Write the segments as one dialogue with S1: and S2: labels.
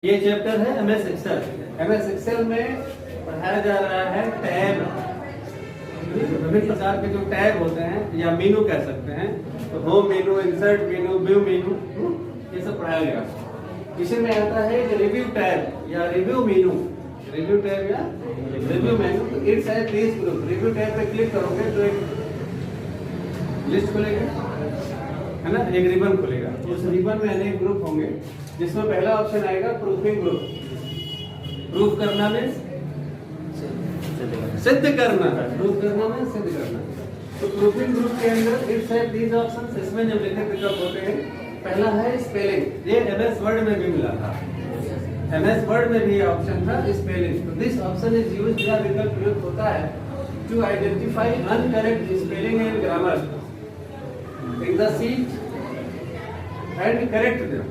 S1: ये चैप्टर है MS Excel. MS Excel में पढ़ाया जा रहा है टैब, विभिन्न प्रकार के जो टैब होते हैं या मेनू कह सकते हैं, तो होम मेनू, इंसर्ट मेनू, व्यू मेनू, ये सब पढ़ाया गया। इसी में आता है कि रिव्यू टैब या रिव्यू मेनू, रिव्यू टैब या रिव्यू मेनू। तो इट्स है 30 ग्रुप। रिव्यू टैब पे क्लिक करोगे तो एक लिस्ट खुलेगा, है ना, एक रिबन खुलेगा। उस रिबन में अनेक ग्रुप होंगे, जिसमें पहला ऑप्शन आएगा प्रूफिंग ग्रुप। प्रूफ करना में सिद्ध करना, प्रूफ करना में सिद्ध करना। तो प्रूफिंग ग्रुप के अंदर इट्स है 30 ऑप्शंस। इसमें जब लिखे पिकअप होते हैं, पहला है स्पेलिंग। ये एमएस वर्ड में भी मिला था, एमएस वर्ड में भी ऑप्शन था स्पेलिंग। तो दिस ऑप्शन इज यूज्ड या विकल्प प्रयुक्त होता है to identify incorrect spelling and grammar in the sheet and correct them.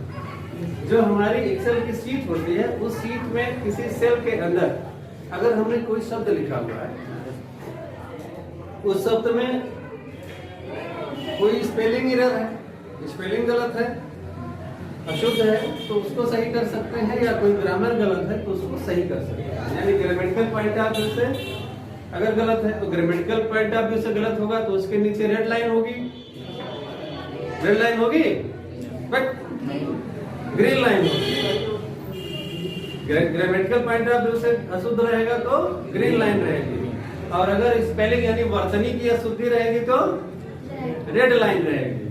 S1: जो हमारी एक्सेल की शीट होती है, उस शीट में किसी सेल के अंदर अगर हमने कोई शब्द लिखा हुआ है, उस शब्द में कोई स्पेलिंग एरर है, स्पेलिंग गलत है, अशुद्ध है, तो उसको सही कर सकते हैं, या कोई ग्रामर गलत है तो उसको सही कर सकते हैं। यानी ग्रामेटिकल पॉइंट ऑफ व्यू से अगर गलत है तो ग्रामेटिकल पॉइंट ऑफ व्यू से गलत होगा, तो उसके नीचे रेड लाइन होगी, रेड लाइन होगी, बट ग्रीन लाइन होगी। ग्रामेटिकल पॉइंट ऑफ व्यू से अशुद्ध रहेगा तो ग्रीन लाइन रहेगी, और अगर स्पेलिंग यानी वर्तनी की अशुद्धि रहेगी तो रेड लाइन रहेगी।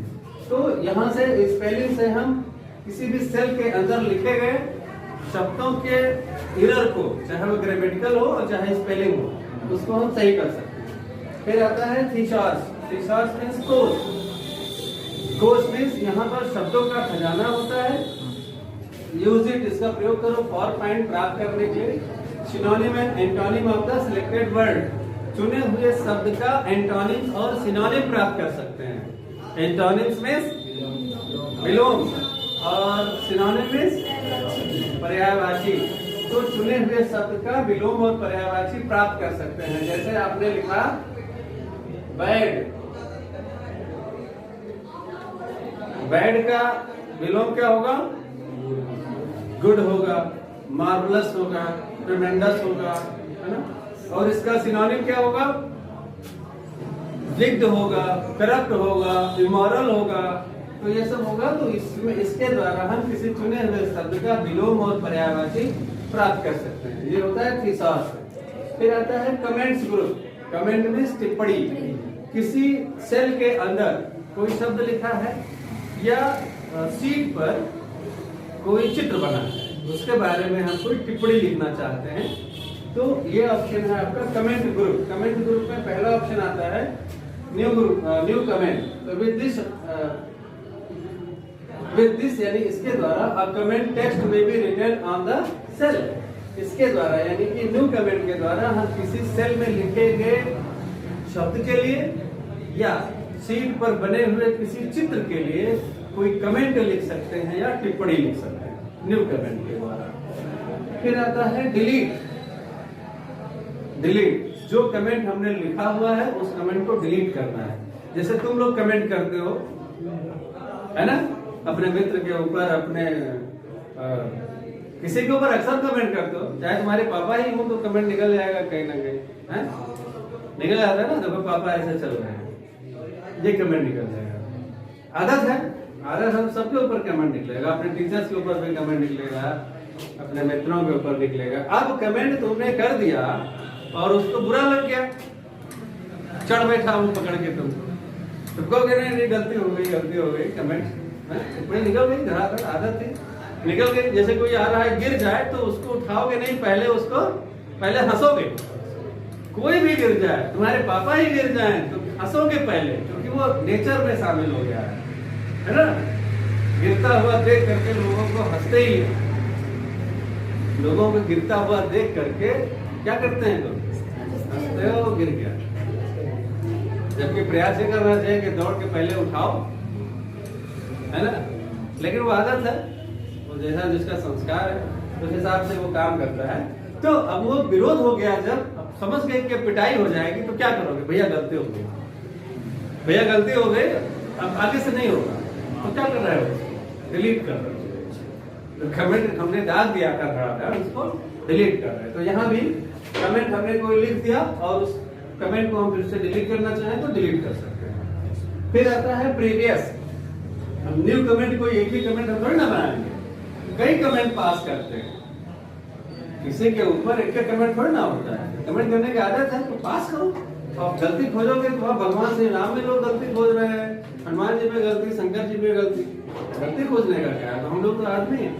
S1: तो यहाँ से स्पेलिंग से हम किसी भी सेल के अंदर लिखे गए शब्दों के एरर को, चाहे वो ग्रामेटिकल हो और चाहे स्पेलिंग हो, उसको हम सही कर सकते हैं। फिर आता है थीसॉस। थीसॉस मीन्स कोश। कोश मीन्स यहाँ पर शब्दों का खजाना होता है। यूज इट, इसका प्रयोग करो फॉर फाइंड, प्राप्त करने के लिए। Synonym and antonym of the selected word, चुने हुए शब्द का एंटोनिम और सिनोनिम प्राप्त कर सकते हैं। एंटोनिम्स मीन्स विलोम और सिनोनिम मीन्स पर्यायवाची। तो चुने हुए शब्द का विलोम और पर्यायवाची प्राप्त कर सकते हैं। जैसे आपने लिखा बैड, बैड का विलोम क्या होगा? गुड होगा, मार्वलस होगा, ट्रेमेंडस होगा, है ना। और इसका सिनोनिम क्या होगा? विग्ड होगा, करप्ट होगा, इमोरल होगा। तो ये सब होगा। तो इसमें इसके द्वारा हम किसी चुने हुए शब्द का विलोम और पर्यायवाची प्राप्त कर सकते हैं। ये होता है थीसॉस। फिर आता है कमेंट्स ग्रुप। कमेंट मीन्स टिप्पणी। किसी सेल के अंदर कोई शब्द लिखा है या शीट पर कोई चित्र बना है, उसके बारे में हम कोई टिप्पणी लिखना चाहते हैं, तो ये ऑप्शन है आपका कमेंट ग्रुप। कमेंट ग्रुप में पहला ऑप्शन आता है न्यू ग्रुप, न्यू कमेंट। तो विद दिस यानी इसके द्वारा अ कमेंट टेक्स्ट में be written on the cell. इसके द्वारा यानी कि न्यू कमेंट के द्वारा हम किसी सेल में लिखे गए शब्द के लिए या शीट पर बने हुए किसी चित्र के लिए कोई कमेंट लिख सकते हैं या टिप्पणी लिख सकते हैं न्यू कमेंट के द्वारा। फिर आता है डिलीट। डिलीट, जो कमेंट हमने लिखा हुआ है उस कमेंट को डिलीट करना है। जैसे तुम लोग कमेंट करते हो, है ना, अपने मित्र के ऊपर, अपने किसी के ऊपर अक्सर कमेंट करते हो, चाहे तुम्हारे पापा ही हो तो कमेंट निकल जाएगा कहीं ना कहीं, है, निकल जाता है ना। देखो पापा ऐसे चल रहे हैं, ये कमेंट निकल जाएगा। आदत है, आदत हम सबके ऊपर कमेंट निकलेगा, अपने टीचर्स के ऊपर भी कमेंट निकलेगा, अपने मित्रों के ऊपर निकलेगा। अब कमेंट तुमने कर दिया और उसको बुरा लग गया, चढ़ बैठा हूं पकड़ के तुमको कहने नहीं, गलती हो गई, कमेंट टिप्पणी निकल गई, आदत थी, निकल गई। जैसे कोई आ रहा है गिर जाए तो उसको उठाओगे नहीं, पहले हंसोगे। कोई भी गिर जाए, तुम्हारे पापा ही गिर जाए तो हंसोगे पहले, क्योंकि वो नेचर में शामिल हो गया है ना। गिरता हुआ देख करके लोगों को हंसते ही है। लोगों को गिरता हुआ देख करके क्या करते हैं लोग? हंसते हो, गिर गया। जबकि प्रयास ये करना चाहिए कि दौड़ के पहले उठाओ, है ना। लेकिन वो आदत है, वो जैसा जिसका संस्कार है उस हिसाब से वो काम करता है। तो अब वो विरोध हो गया, जब समझ गए कि पिटाई हो जाएगी तो क्या करोगे? भैया गलती हो गई, भैया गलती हो गई, अब आगे से नहीं होगा, तो क्या कर रहे हो? डिलीट कर रहे हो। तो कमेंट हमने डाल दिया कर रहा था, उसको डिलीट कर रहे हैं। तो यहाँ भी कमेंट हमने कोई लिख दिया और उस कमेंट को हम फिर से डिलीट करना चाहें तो डिलीट कर सकते हैं। फिर आता है प्रीवियस। हम न्यू कमेंट, कोई एक ही कमेंट हम थोड़ी ना बनाएंगे, कई कमेंट पास करते हैं। किसी के ऊपर एक कमेंट थोड़ी ना होता है। कमेंट करने की आदत है तो पास करो। आप गलती खोजोगे तो आप भगवान श्री राम में लोग गलती खोज रहे हैं, हनुमान जी में गलती, शंकर जी में गलती। गलती खोजने का क्या है? तो हम लोग तो आदमी हैं,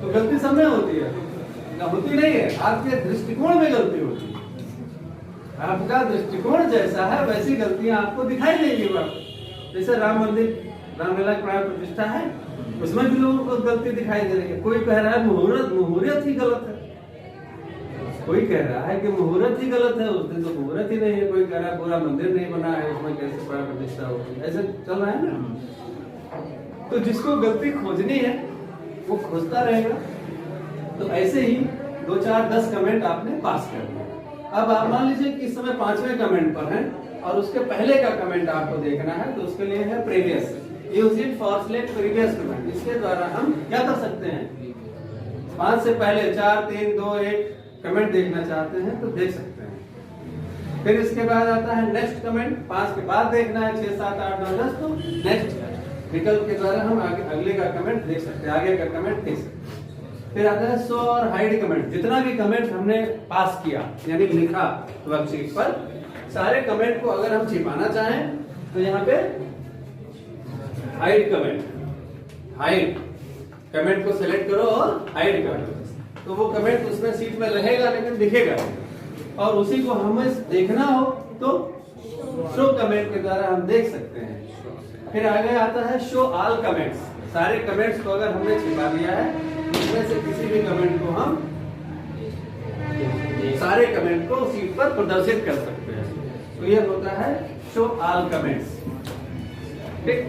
S1: तो गलती सब में होती है, होती नहीं है। आपके दृष्टिकोण में गलती होती है। आपका दृष्टिकोण जैसा है वैसी गलतियां आपको दिखाई देंगी। जैसे राम मंदिर, रामलला प्राण प्रतिष्ठा है, उसमें भी लोगों को गलती दिखाई दे रही है। कोई कह रहा है मुहूर्त ही गलत है, कोई कह रहा है कि मुहूर्त ही गलत है, उस दिन तो मुहूर्त ही नहीं है। कोई कह रहा है पूरा मंदिर नहीं बना है, उसमें कैसे प्राण प्रतिष्ठा होगी। ऐसे चल रहा है ना। तो जिसको गलती खोजनी है वो खोजता रहेगा। तो ऐसे ही 2, 4, 10 कमेंट आपने पास कर दिया। अब आप मान लीजिए कि इस समय 5वें कमेंट पर हैं और उसके पहले का कमेंट आपको देखना है, तो उसके लिए है previous. Use it for select previous comment. इसके द्वारा हम क्या कर सकते हैं? 5 से पहले 4, 3, 2, 1 कमेंट देखना चाहते हैं तो देख सकते हैं। फिर इसके बाद आता है नेक्स्ट कमेंट। 5 के बाद देखना है 6, 7, 8, 9, 10, तो नेक्स्ट विकल्प के द्वारा हम आगे अगले का कमेंट देख सकते हैं, आगे का कमेंट देख सकते हैं। फिर आता है शो और हाइड कमेंट। जितना भी कमेंट हमने पास किया यानी लिखा वर्कशीट पर, सारे कमेंट को अगर हम छिपाना चाहें तो यहाँ पे हाइड कमेंट, हाइड कमेंट को सिलेक्ट करो और हाइड कर दो। तो वो कमेंट उसमें सीट में रहेगा लेकिन दिखेगा, और उसी को हमें देखना हो तो शो कमेंट के द्वारा हम देख सकते हैं। फिर आगे आता है शो ऑल कमेंट्स। सारे कमेंट्स को अगर हमने छिपा दिया है, उसमें से किसी भी कमेंट को हम सारे कमेंट को सीट पर प्रदर्शित कर सकते हैं। तो यह होता है शो ऑल कमेंट्स। ठीक।